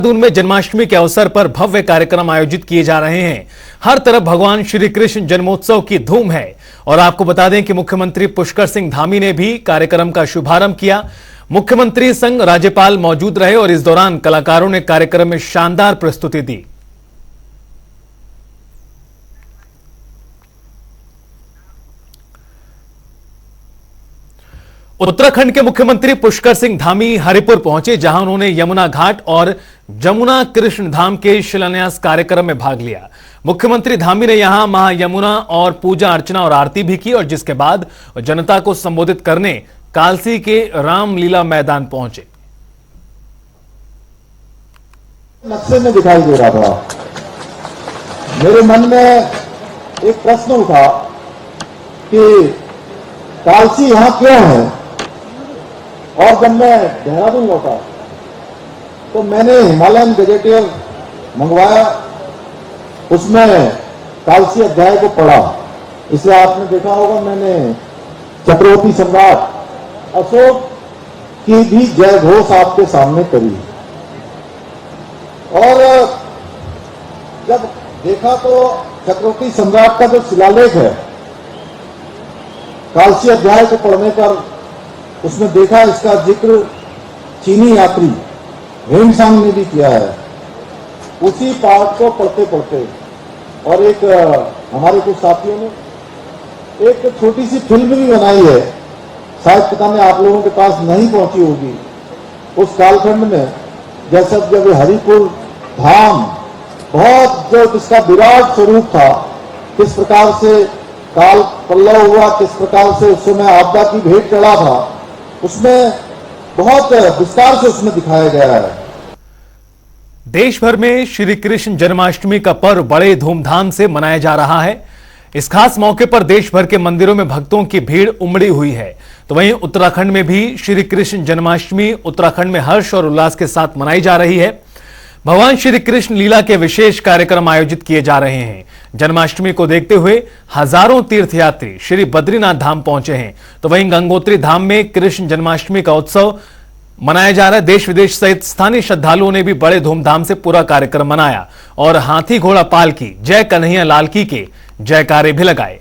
देहरादून में जन्माष्टमी के अवसर पर भव्य कार्यक्रम आयोजित किए जा रहे हैं। हर तरफ भगवान श्री कृष्ण जन्मोत्सव की धूम है और आपको बता दें कि मुख्यमंत्री पुष्कर सिंह धामी ने भी कार्यक्रम का शुभारंभ किया। मुख्यमंत्री संग राज्यपाल मौजूद रहे और इस दौरान कलाकारों ने कार्यक्रम में शानदार प्रस्तुति दी। उत्तराखंड के मुख्यमंत्री पुष्कर सिंह धामी हरिपुर पहुंचे, जहां उन्होंने यमुना घाट और जमुना कृष्ण धाम के शिलान्यास कार्यक्रम में भाग लिया। मुख्यमंत्री धामी ने यहां महा यमुना और पूजा अर्चना और आरती भी की और जिसके बाद जनता को संबोधित करने कालसी के रामलीला मैदान पहुंचे। नक्शे में दिखाई दे रहा था, मेरे मन में एक प्रश्न उठा कि कालसी यहां क्यों है। और जब मैं देहरादून लौटा तो मैंने हिमालयन गजेटियर मंगवाया, उसमें कालसी अध्याय को पढ़ा। इसलिए आपने देखा होगा मैंने चक्रवर्ती सम्राट अशोक की भी जय घोष आपके सामने करी। और जब देखा तो चक्रवर्ती सम्राट का जो शिलालेख है कालसी अध्याय को पढ़ने पर उसमें देखा इसका जिक्र चीनी यात्री हेमसांग ने भी किया है। उसी पाठ को पढ़ते पढ़ते और एक हमारे कुछ साथियों ने एक छोटी सी फिल्म भी बनाई है, शायद पता नहीं आप लोगों के पास नहीं पहुंची होगी। उस कालखंड में जैसे जब हरिपुर धाम बहुत जो इसका विराट स्वरूप था, किस प्रकार से काल पल्लव हुआ, किस प्रकार से उस समय आपदा की भेंट चढ़ा था, उसमें बहुत विस्तार से उसमें दिखाया गया है। देश भर में श्री कृष्ण जन्माष्टमी का पर्व बड़े धूमधाम से मनाया जा रहा है। इस खास मौके पर देश भर के मंदिरों में भक्तों की भीड़ उमड़ी हुई है। तो वहीं उत्तराखंड में भी श्री कृष्ण जन्माष्टमी उत्तराखंड में हर्ष और उल्लास के साथ मनाई जा रही है। भगवान श्री कृष्ण लीला के विशेष कार्यक्रम आयोजित किए जा रहे हैं। जन्माष्टमी को देखते हुए हजारों तीर्थयात्री श्री बद्रीनाथ धाम पहुंचे हैं। तो वहीं गंगोत्री धाम में कृष्ण जन्माष्टमी का उत्सव मनाया जा रहा है। देश विदेश सहित स्थानीय श्रद्धालुओं ने भी बड़े धूमधाम से पूरा कार्यक्रम मनाया और हाथी घोड़ा पालकी जय कन्हैया लाल की के जयकारे भी लगाए।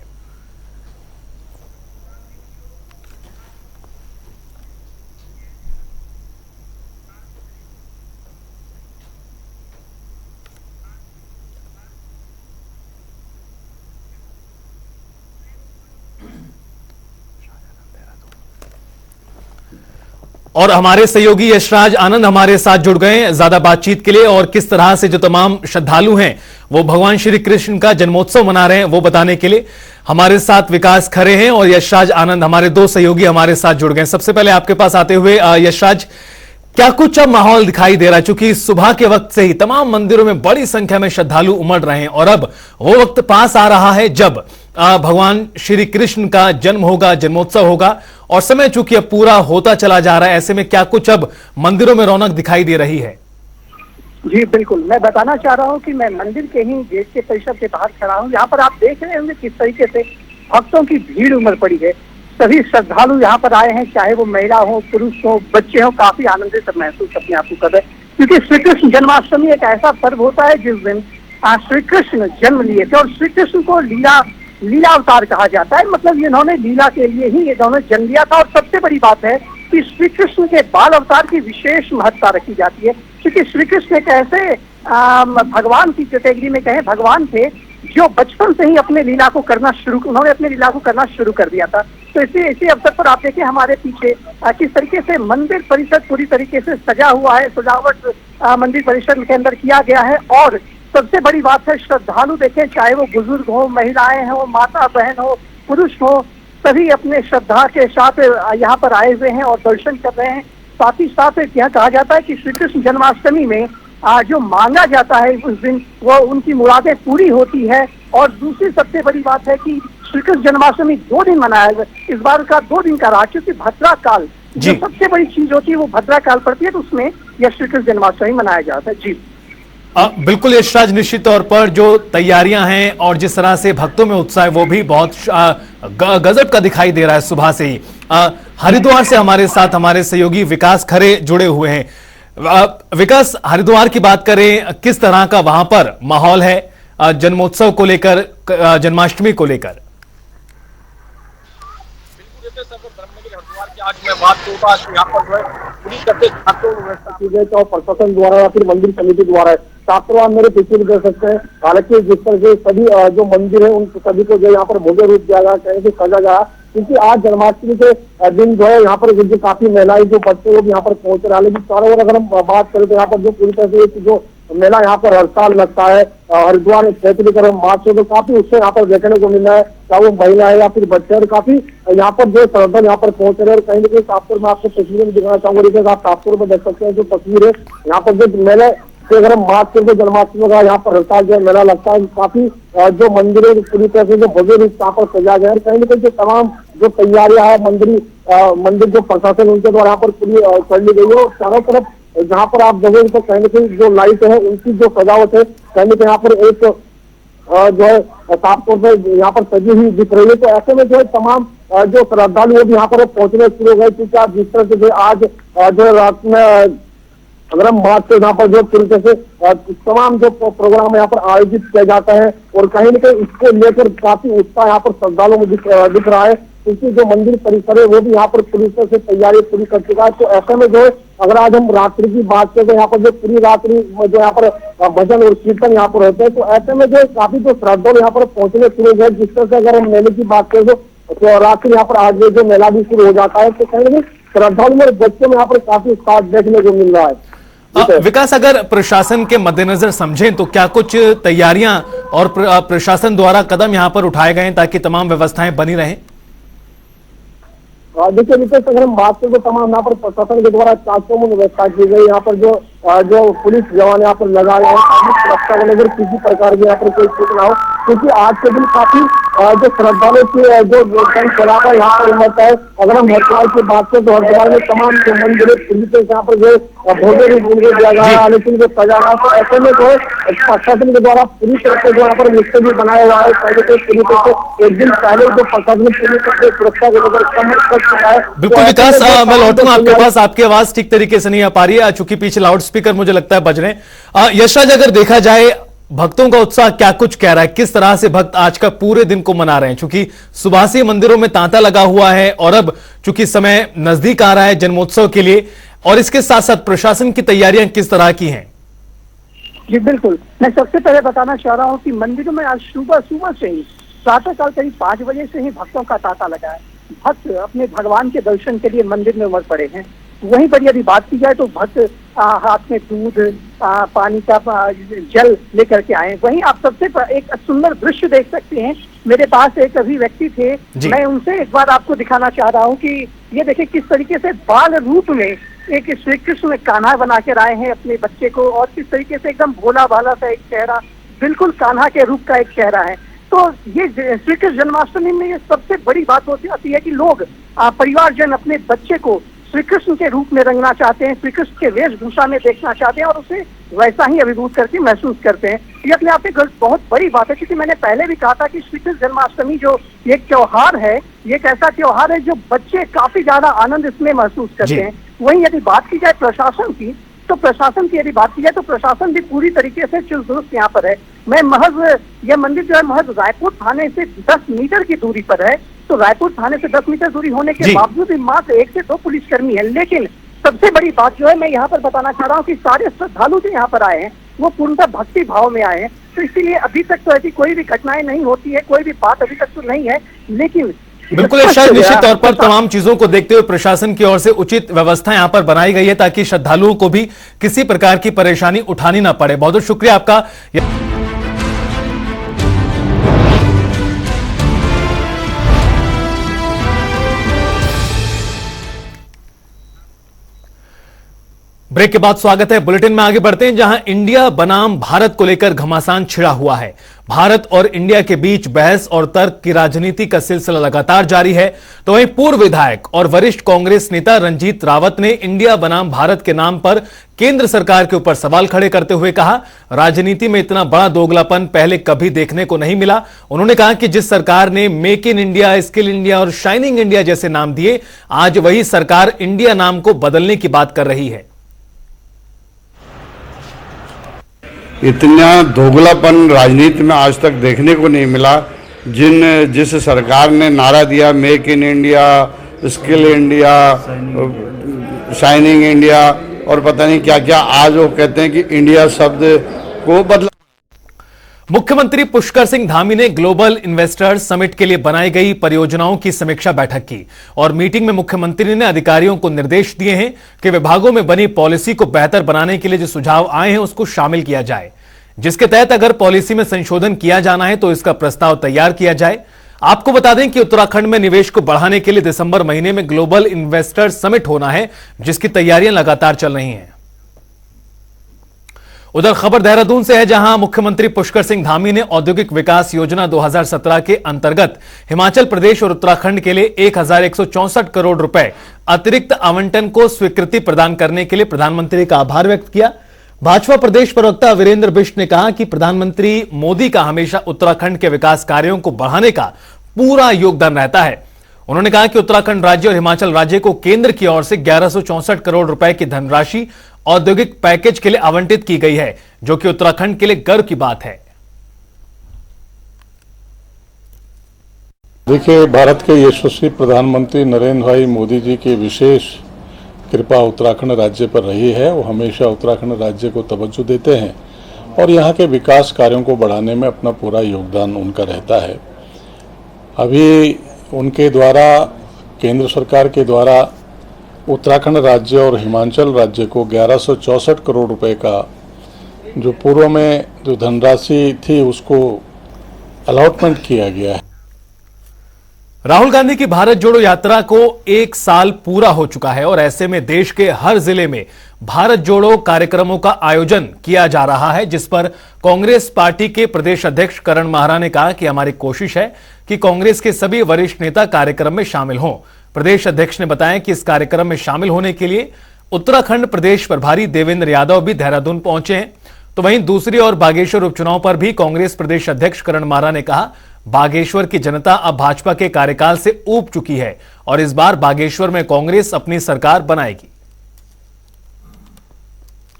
और हमारे सहयोगी यशराज आनंद हमारे साथ जुड़ गए ज्यादा बातचीत के लिए और किस तरह से जो तमाम श्रद्धालु हैं वो भगवान श्री कृष्ण का जन्मोत्सव मना रहे हैं वो बताने के लिए हमारे साथ विकास खरे हैं और यशराज आनंद हमारे दो सहयोगी हमारे साथ जुड़ गए। सबसे पहले आपके पास आते हुए यशराज, क्या कुछ अब माहौल दिखाई दे रहा है, क्योंकि सुबह के वक्त से ही तमाम मंदिरों में बड़ी संख्या में श्रद्धालु उमड़ रहे हैं और अब वो वक्त पास आ रहा है जब भगवान श्री कृष्ण का जन्म होगा, जन्मोत्सव होगा और समय चूंकि अब पूरा होता चला जा रहा है, ऐसे में क्या कुछ अब मंदिरों में रौनक दिखाई दे रही है? जी बिल्कुल, मैं बताना चाह रहा हूं कि मैं मंदिर के ही गेट के परिसर के बाहर खड़ा हूं। यहाँ पर आप देख रहे होंगे किस तरीके से भक्तों की भीड़ उमड़ पड़ी है। सभी श्रद्धालु यहाँ पर आए हैं, चाहे वो महिला हो, पुरुष हो, बच्चे हो, काफी आनंदित महसूस अपने आप को कर रहे हैं क्योंकि श्री कृष्ण जन्माष्टमी एक ऐसा पर्व होता है जिस दिन श्री कृष्ण जन्म लिए थे और श्री कृष्ण को लीला अवतार कहा जाता है। मतलब इन्होंने लीला के लिए ही इन्होंने जन्म लिया था। और सबसे बड़ी बात है कि श्री कृष्ण के बाल अवतार की विशेष महत्ता रखी जाती है क्योंकि श्री कृष्ण एक ऐसे भगवान की कैटेगरी में कहें भगवान थे जो बचपन से ही उन्होंने अपने लीला को करना शुरू कर दिया था। तो इसी अवसर पर आप देखें हमारे पीछे किस तरीके से मंदिर परिसर पूरी तरीके से सजा हुआ है। सजावट मंदिर परिसर के अंदर किया गया है और सबसे बड़ी बात है श्रद्धालु देखें, चाहे वो बुजुर्ग हो, महिलाएं हो, माता बहन हो, पुरुष हो, सभी अपने श्रद्धा के साथ यहाँ पर आए हुए हैं और दर्शन कर रहे हैं। साथ ही साथ यहाँ कहा जाता है कि श्री कृष्ण जन्माष्टमी में जो मांगा जाता है उस दिन वो उनकी मुरादें पूरी होती है। और दूसरी सबसे बड़ी बात है कि श्री कृष्ण जन्माष्टमी 2 दिन मनाया गया, इस बार का 2 दिन का रहा क्योंकि भद्रा काल जो सबसे बड़ी चीज होती है वो भद्रा काल पड़ती है, तो उसमें यह श्री कृष्ण जन्माष्टमी मनाया जाता है। जी बिल्कुल यशराज, निश्चित तौर पर जो तैयारियां हैं और जिस तरह से भक्तों में उत्साह है वो भी बहुत गजब का दिखाई दे रहा है सुबह से ही। हरिद्वार से हमारे साथ हमारे सहयोगी विकास खरे जुड़े हुए हैं। विकास, हरिद्वार की बात करें, किस तरह का वहां पर माहौल है जन्मोत्सव को लेकर, जन्माष्टमी को लेकर? आज मैं बात करूंगा कि यहाँ पर जो है पूरी तरह से छात्रों को व्यवस्था की गई और प्रशासन द्वारा या फिर मंदिर समिति द्वारा छात्र मेरे पीछे भी कर सकते हैं। हालांकि जिस तरह से सभी जो मंदिर है उन सभी को जो यहाँ पर भव्य रूप दिया गया, कहीं से सजा गया, क्योंकि आज जन्माष्टमी के दिन जो है यहाँ पर जो काफी महिलाएं जो बच्चे लोग यहाँ पर पहुंच रहे हैं। लेकिन चारों ओर अगर हम बात करें तो यहाँ पर जो पूरी तरह से जो मेला यहाँ पर हर साल लगता है हरिद्वार क्षेत्र की मार्च से, तो काफी उससे यहाँ पर देखने को मिल रहा है, चाहे वो महिला है या फिर बच्चे, और काफी यहाँ पर जो श्रद्धालु यहाँ पर पहुंच रहे हैं। और कहीं ना कहीं साफपुर में आपको तस्वीरें भी दिखाना चाहूंगा, जैसे आप साफपुर में देख सकते हैं जो तस्वीर है यहाँ पर जो मेले से अगर हम बात करें तो जन्माष्टमी का यहाँ पर हर साल जो मेला लगता है, काफी जो मंदिर है पूरी तरह से जो भव्य रूप यहाँ पर सजा गया है। कहीं ना कहीं जो तमाम जो तैयारियां है मंदिर जो प्रशासन उनके द्वारा यहाँ पर पूरी कर ली गई है। और चारों तरफ जहाँ पर आप देखेंगे तो कहीं ना कहीं जो लाइट है उनकी जो सजावट है कहीं ना कहीं यहाँ पर एक जो है साफ तौर पर यहाँ पर सजी हुई दिख रही है। तो ऐसे में जो है तमाम जो श्रद्धालु भी यहाँ पर पहुंचने शुरू हो गए, क्योंकि आप जिस तरह से जो आज जो रात में अगर हम बात करें यहाँ पर जो तरीके से तमाम जो प्रोग्राम यहाँ पर आयोजित किया जाता है, और कहीं ना कहीं इसको लेकर काफी उत्साह यहाँ पर श्रद्धालुओं में दिख रहा है, क्योंकि जो मंदिर परिसर है वो भी यहाँ पर पूरी तरह से तैयारी पूरी कर चुका है। तो ऐसे में जो है अगर आज हम रात्रि की बात करें तो यहाँ पर जो पूरी रात्रि जो यहाँ पर भजन और कीर्तन यहाँ पर होते हैं, तो ऐसे में जो काफी जो श्रद्धालु यहाँ पर पहुंचने शुरू हो गए। जिस तरह से अगर हम मेले की बात करें तो रात्रि यहाँ पर आज जो मेला भी शुरू हो जाता है, तो कहीं ना कहीं श्रद्धालु और बच्चों में यहाँ पर काफी उत्साह देखने को मिल रहा है। विकास, अगर प्रशासन के मद्देनजर समझें तो क्या कुछ तैयारियां और प्रशासन द्वारा कदम यहां पर उठाए गए ताकि तमाम व्यवस्थाएं बनी रहें? देखिए विशेष अगर हम बात करें तो तमाम यहाँ पर प्रशासन के द्वारा चाकों में व्यवस्था की गई। यहाँ पर जो पुलिस जवान यहाँ पर लगाए हैं सुरक्षा को लेकर किसी प्रकार की यहाँ पर कोई चूक ना हो, क्योंकि आज के दिन काफी जो श्रद्धालु की जो चला कर यहाँ पर उमड़ता है। अगर हम हरिद्वार की बात करें तो हरिद्वार में तमाम जो मंदिर पूरी तरह यहाँ पर जो भोजन दिया गया है, लेकिन जो सजा रहा है, तो ऐसे में जो है प्रशासन के द्वारा पूरी तरह से जो यहाँ पर निश्चय भी बनाया हुआ है। पहले तो पूरी तरह से एक दिन पहले जो प्रशासन पूरी तरह से सुरक्षा को लेकर कमर कर चुका है। बिल्कुल विकास, मैं लौटूंगा आपके पास, आपकी आवाज ठीक तरीके से नहीं आ पा रही है, चूंकि पीछे लाउड स्पीकर मुझे लगता है बज रहे हैं। यशराज, अगर देखा जाए भक्तों का उत्साह क्या कुछ कह रहा है, किस तरह से भक्त आज का पूरे दिन को मना रहे हैं? चूंकि सुबह से मंदिरों में तांता लगा हुआ है और अब चूंकि समय नजदीक आ रहा है जन्मोत्सव के लिए, और इसके साथ साथ प्रशासन की तैयारियां किस तरह की हैं? जी बिल्कुल, मैं सबसे पहले बताना चाह रहा हूँ कि मंदिरों में आज सुबह से ही प्रातः काल करीब 5 बजे से ही भक्तों का तांता लगा है। भक्त अपने भगवान के दर्शन के लिए मंदिर में उमड़ पड़े हैं। वहीं पर यदि बात की जाए तो भक्त हाथ में दूध पानी का जल लेकर के आए। वहीं आप सबसे एक सुंदर दृश्य देख सकते हैं, मेरे पास एक अभी व्यक्ति थे, मैं उनसे एक बार आपको दिखाना चाह रहा हूँ कि ये देखिए किस तरीके से बाल रूप में एक श्री कृष्ण कान्हा बना के लाए हैं अपने बच्चे को, और किस तरीके से एकदम भोला भाला सा एक चेहरा, बिल्कुल कान्हा के रूप का एक चेहरा है। तो ये श्री कृष्ण जन्माष्टमी में ये सबसे बड़ी बात होती है कि लोग परिवारजन अपने बच्चे को श्री कृष्ण के रूप में रंगना चाहते हैं, श्री कृष्ण के वेशभूषा में देखना चाहते हैं और उसे वैसा ही अभिभूत करके महसूस करते हैं। ये अपने आप में बहुत बड़ी बात है, क्योंकि मैंने पहले भी कहा था कि श्री कृष्ण जन्माष्टमी जो एक त्योहार है, ये एक ऐसा त्योहार है जो बच्चे काफी ज्यादा आनंद इसमें महसूस करते हैं। वहीं यदि बात की जाए प्रशासन की, तो प्रशासन की यदि बात की जाए तो प्रशासन भी पूरी तरीके से चुस्त दुरुस्त यहाँ पर है। यह मंदिर जो है महज रायपुर थाने से 10 मीटर की दूरी पर है। तो रायपुर थाने से 10 मीटर दूरी होने के बावजूद भी मात्र 1 से 2 पुलिसकर्मी है। लेकिन सबसे बड़ी बात जो है मैं यहाँ पर बताना चाह रहा हूँ कि सारे श्रद्धालु जो यहाँ पर आए हैं वो पूर्णतः भक्ति भाव में आए हैं। तो इसीलिए अभी तक तो ऐसी कोई भी घटनाएं नहीं होती है, कोई भी बात अभी तक तो नहीं है। लेकिन बिल्कुल शायद निश्चित तौर पर तमाम चीजों को देखते हुए प्रशासन की ओर से उचित व्यवस्था यहां पर बनाई गई है ताकि श्रद्धालुओं को भी किसी प्रकार की परेशानी उठानी ना पड़े। बहुत बहुत शुक्रिया आपका। ब्रेक के बाद स्वागत है। बुलेटिन में आगे बढ़ते हैं, जहां इंडिया बनाम भारत को लेकर घमासान छिड़ा हुआ है। भारत और इंडिया के बीच बहस और तर्क की राजनीति का सिलसिला लगातार जारी है। तो वहीं पूर्व विधायक और वरिष्ठ कांग्रेस नेता रंजीत रावत ने इंडिया बनाम भारत के नाम पर केंद्र सरकार के ऊपर सवाल खड़े करते हुए कहा, राजनीति में इतना बड़ा दोगलापन पहले कभी देखने को नहीं मिला। उन्होंने कहा कि जिस सरकार ने make in India, skill India और शाइनिंग इंडिया जैसे नाम दिए, आज वही सरकार इंडिया नाम को बदलने की बात कर रही है। इतना दोगलापन राजनीति में आज तक देखने को नहीं मिला। जिस सरकार ने नारा दिया make in India, skill India, shining India और पता नहीं क्या क्या, आज वो कहते हैं कि इंडिया शब्द को बदला। मुख्यमंत्री पुष्कर सिंह धामी ने ग्लोबल इन्वेस्टर्स समिट के लिए बनाई गई परियोजनाओं की समीक्षा बैठक की और मीटिंग में मुख्यमंत्री ने अधिकारियों को निर्देश दिए हैं कि विभागों में बनी पॉलिसी को बेहतर बनाने के लिए जो सुझाव आए हैं उसको शामिल किया जाए, जिसके तहत अगर पॉलिसी में संशोधन किया जाना है तो इसका प्रस्ताव तैयार किया जाए। आपको बता दें कि उत्तराखंड में निवेश को बढ़ाने के लिए दिसंबर महीने में ग्लोबल इन्वेस्टर्स समिट होना है, जिसकी तैयारियां लगातार चल रही हैं। उधर खबर देहरादून से है, जहां मुख्यमंत्री पुष्कर सिंह धामी ने औद्योगिक विकास योजना 2017 के अंतर्गत हिमाचल प्रदेश और उत्तराखंड के लिए 1164 करोड़ रुपए अतिरिक्त आवंटन को स्वीकृति प्रदान करने के लिए प्रधानमंत्री का आभार व्यक्त किया। भाजपा प्रदेश प्रवक्ता वीरेंद्र बिष्ट ने कहा कि प्रधानमंत्री मोदी का हमेशा उत्तराखंड के विकास कार्यों को बढ़ाने का पूरा योगदान रहता है। उन्होंने कहा कि उत्तराखंड राज्य और हिमाचल राज्य को केंद्र की ओर से 1164 करोड़ रुपए की धनराशि औद्योगिक पैकेज के लिए आवंटित की गई है, जो कि उत्तराखंड के लिए गर्व की बात है। देखिए, भारत के यशस्वी प्रधानमंत्री नरेंद्र भाई मोदी जी की विशेष कृपा उत्तराखंड राज्य पर रही है। वो हमेशा उत्तराखंड राज्य को तवज्जो देते हैं और यहाँ के विकास कार्यों को बढ़ाने में अपना पूरा योगदान उनका रहता है। अभी उनके द्वारा, केंद्र सरकार के द्वारा उत्तराखंड राज्य और हिमाचल राज्य को 1164 करोड़ रुपए का जो पूर्व में जो धनराशि थी उसको अलॉटमेंट किया गया है। राहुल गांधी की भारत जोड़ो यात्रा को 1 साल पूरा हो चुका है और ऐसे में देश के हर जिले में भारत जोड़ो कार्यक्रमों का आयोजन किया जा रहा है, जिस पर कांग्रेस पार्टी के प्रदेश अध्यक्ष करण माहरा ने कहा कि हमारी कोशिश है कि कांग्रेस के सभी वरिष्ठ नेता कार्यक्रम में शामिल हों। प्रदेश अध्यक्ष ने बताया कि इस कार्यक्रम में शामिल होने के लिए उत्तराखंड प्रदेश प्रभारी देवेंद्र यादव भी देहरादून पहुंचे हैं। तो वहीं दूसरी ओर बागेश्वर उपचुनाव पर भी कांग्रेस प्रदेश अध्यक्ष करण माहरा ने कहा, बागेश्वर की जनता अब भाजपा के कार्यकाल से ऊब चुकी है और इस बार बागेश्वर में कांग्रेस अपनी सरकार बनाएगी।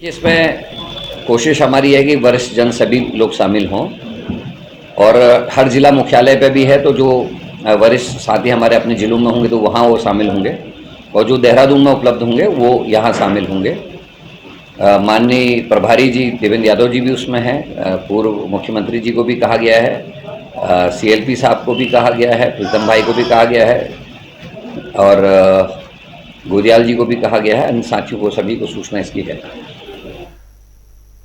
इसमें कोशिश हमारी है कि वरिष्ठ जन सभी लोग शामिल हों और हर जिला मुख्यालय पे भी है, तो जो वरिष्ठ साथी हमारे अपने जिलों में होंगे तो वहाँ वो शामिल होंगे और जो देहरादून में उपलब्ध होंगे वो यहाँ शामिल होंगे। माननीय प्रभारी जी देवेंद्र यादव जी भी उसमें हैं, पूर्व मुख्यमंत्री जी को भी कहा गया है, CLP साहब को भी कहा गया है, प्रीतम भाई को भी कहा गया है और गोदियाल जी को भी कहा गया है। इन साथियों को सभी को सूचना इसकी है।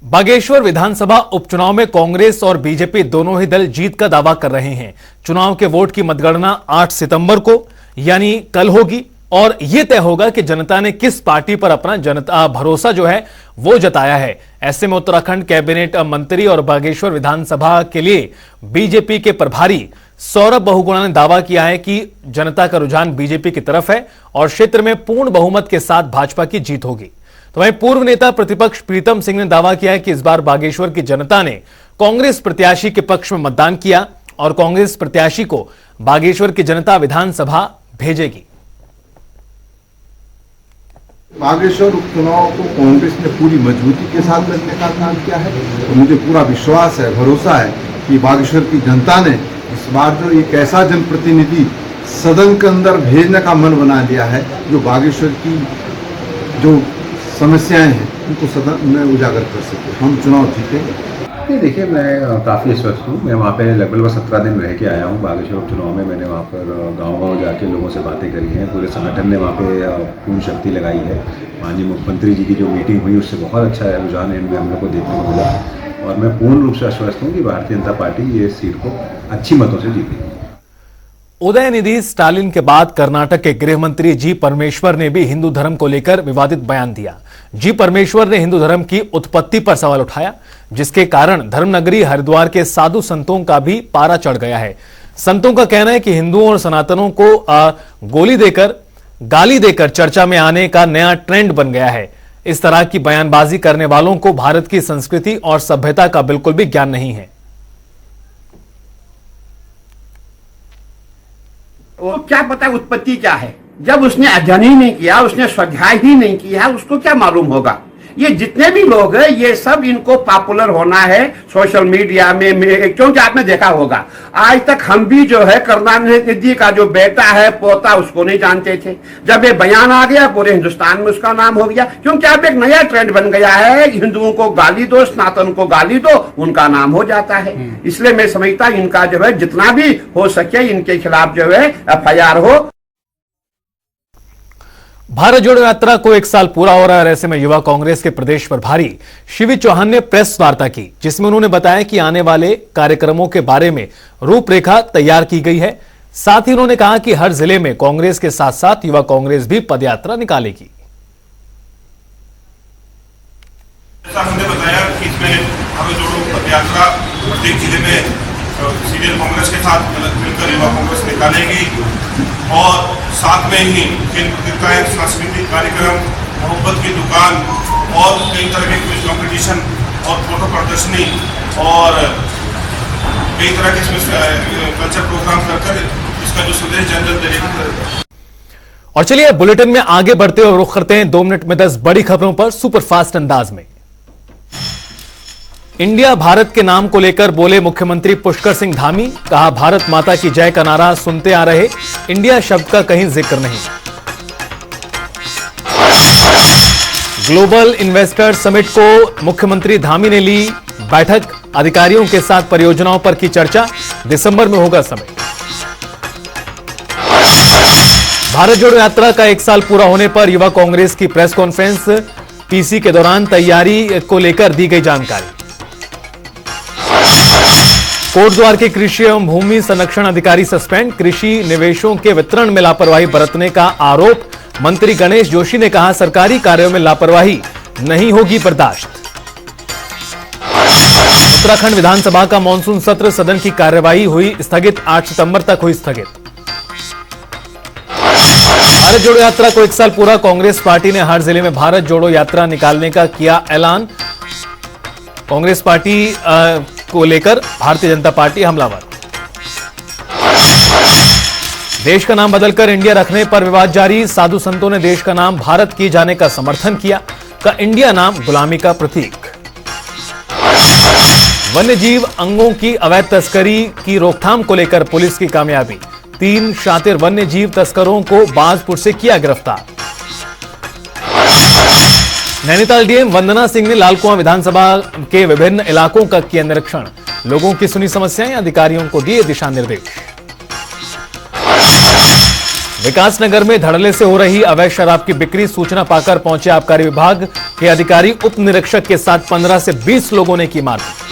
बागेश्वर विधानसभा उपचुनाव में कांग्रेस और बीजेपी दोनों ही दल जीत का दावा कर रहे हैं। चुनाव के वोट की मतगणना 8 सितंबर को यानी कल होगी और यह तय होगा कि जनता ने किस पार्टी पर अपना जनता भरोसा जो है वो जताया है। ऐसे में उत्तराखंड कैबिनेट मंत्री और बागेश्वर विधानसभा के लिए बीजेपी के प्रभारी सौरभ बहुगुणा ने दावा किया है कि जनता का रुझान बीजेपी की तरफ है और क्षेत्र में पूर्ण बहुमत के साथ भाजपा की जीत होगी। तो वहीं पूर्व नेता प्रतिपक्ष प्रीतम सिंह ने दावा किया है कि इस बार बागेश्वर की जनता ने कांग्रेस प्रत्याशी के पक्ष में मतदान किया और कांग्रेस प्रत्याशी को बागेश्वर की जनता विधानसभा भेजेगी। बागेश्वर उपचुनाव को कांग्रेस ने पूरी मजबूती के साथ लड़ने का काम किया है और मुझे पूरा विश्वास है, भरोसा है कि बागेश्वर की जनता ने इस बार जो एक ऐसा जनप्रतिनिधि सदन के अंदर भेजने का मन बना लिया है जो बागेश्वर की जो समस्याएं हैं उनको सदन में उजागर कर सके। हम चुनाव जीतेंगे। नहीं, देखिए, मैं काफ़ी स्वस्थ हूँ। मैं वहाँ पे लगभग 17 दिन रह के आया हूँ। बागेश्वर उपचुनाव में मैंने वहाँ पर गांव-गांव जाके लोगों से बातें करी हैं। पूरे संगठन ने वहाँ पे पूर्ण शक्ति लगाई है। माननीय मुख्यमंत्री जी की जो मीटिंग हुई उससे बहुत अच्छा रुझान इनमें हम लोग को देखने को मिला और मैं पूर्ण रूप से आश्वस्त हूँ कि भारतीय जनता पार्टी ये सीट को अच्छी मतों से जीतेगी। उदयनिधि स्टालिन के बाद कर्नाटक के गृह मंत्री जी परमेश्वर ने भी हिंदू धर्म को लेकर विवादित बयान दिया। जी परमेश्वर ने हिंदू धर्म की उत्पत्ति पर सवाल उठाया, जिसके कारण धर्मनगरी हरिद्वार के साधु संतों का भी पारा चढ़ गया है। संतों का कहना है कि हिंदुओं और सनातनों को गाली देकर चर्चा में आने का नया ट्रेंड बन गया है। इस तरह की बयानबाजी करने वालों को भारत की संस्कृति और सभ्यता का बिल्कुल भी ज्ञान नहीं है। वो क्या पता उत्पत्ति क्या है, जब उसने अध्ययन ही नहीं किया, उसने स्वाध्याय ही नहीं किया, उसको क्या मालूम होगा। ये जितने भी लोग हैं ये सब इनको पॉपुलर होना है सोशल मीडिया में क्योंकि आपने देखा होगा आज तक हम भी जो है करुणानिधि जी का जो बेटा है पोता उसको नहीं जानते थे। जब ये बयान आ गया पूरे हिंदुस्तान में उसका नाम हो गया, क्योंकि अब एक नया ट्रेंड बन गया है, हिंदुओं को गाली दो, सनातन को गाली दो, उनका नाम हो जाता है। इसलिए मैं समझता इनका जो है जितना भी हो सके इनके खिलाफ जो है FIR हो। भारत जोड़ो यात्रा को 1 साल पूरा हो रहा है। ऐसे में युवा कांग्रेस के प्रदेश प्रभारी शिविर चौहान ने प्रेस वार्ता की, जिसमें उन्होंने बताया कि आने वाले कार्यक्रमों के बारे में रूपरेखा तैयार की गई है। साथ ही उन्होंने कहा कि हर जिले में कांग्रेस के साथ साथ युवा कांग्रेस भी पदयात्रा निकालेगी। हमने बताया कि इसमें भारत जोड़ो पदयात्रा प्रत्येक जिले में सीनियर कांग्रेस के साथ मिलकर युवा कांग्रेस निकालेगी और साथ में ही खेल प्रतियोगिताएं, सांस्कृतिक कार्यक्रम, मोहब्बत की दुकान और कई तरह के क्विज कॉम्पिटिशन और फोटो प्रदर्शनी और कई तरह के कल्चर प्रोग्राम कर इसका जो संदेश जन देगा। और चलिए बुलेटिन में आगे बढ़ते हुए रुख करते हैं 2 मिनट में 10 बड़ी खबरों पर सुपरफास्ट अंदाज में। इंडिया भारत के नाम को लेकर बोले मुख्यमंत्री पुष्कर सिंह धामी, कहा भारत माता की जय का नारा सुनते आ रहे, इंडिया शब्द का कहीं जिक्र नहीं। ग्लोबल इन्वेस्टर समिट को मुख्यमंत्री धामी ने ली बैठक, अधिकारियों के साथ परियोजनाओं पर की चर्चा, दिसंबर में होगा समय। भारत जोड़ो यात्रा का 1 साल पूरा होने पर युवा कांग्रेस की प्रेस कॉन्फ्रेंस, पीसी के दौरान तैयारी को लेकर दी गई जानकारी। कोटद्वार के कृषि एवं भूमि संरक्षण अधिकारी सस्पेंड, कृषि निवेशों के वितरण में लापरवाही बरतने का आरोप, मंत्री गणेश जोशी ने कहा सरकारी कार्यों में लापरवाही नहीं होगी बर्दाश्त। उत्तराखंड विधानसभा का मानसून सत्र, सदन की कार्यवाही हुई स्थगित, 8 सितंबर तक हुई स्थगित। भारत जोड़ो यात्रा को 1 साल पूरा, कांग्रेस पार्टी ने हर जिले में भारत जोड़ो यात्रा निकालने का किया ऐलान। कांग्रेस पार्टी को लेकर भारतीय जनता पार्टी हमलावर। देश का नाम बदलकर इंडिया रखने पर विवाद जारी, साधु संतों ने देश का नाम भारत किए जाने का समर्थन किया, का इंडिया नाम गुलामी का प्रतीक। वन्यजीव अंगों की अवैध तस्करी की रोकथाम को लेकर पुलिस की कामयाबी, 3 शातिर वन्यजीव तस्करों को बाजपुर से किया गिरफ्तार। नैनीताल डीएम वंदना सिंह ने लालकुआं विधानसभा के विभिन्न इलाकों का किया निरीक्षण, लोगों की सुनी समस्याएं, अधिकारियों को दिए दिशा निर्देश। विकासनगर में धड़ल्ले से हो रही अवैध शराब की बिक्री, सूचना पाकर पहुंचे आबकारी विभाग के अधिकारी, उप निरीक्षक के साथ 15 से 20 लोगों ने की मारपीट।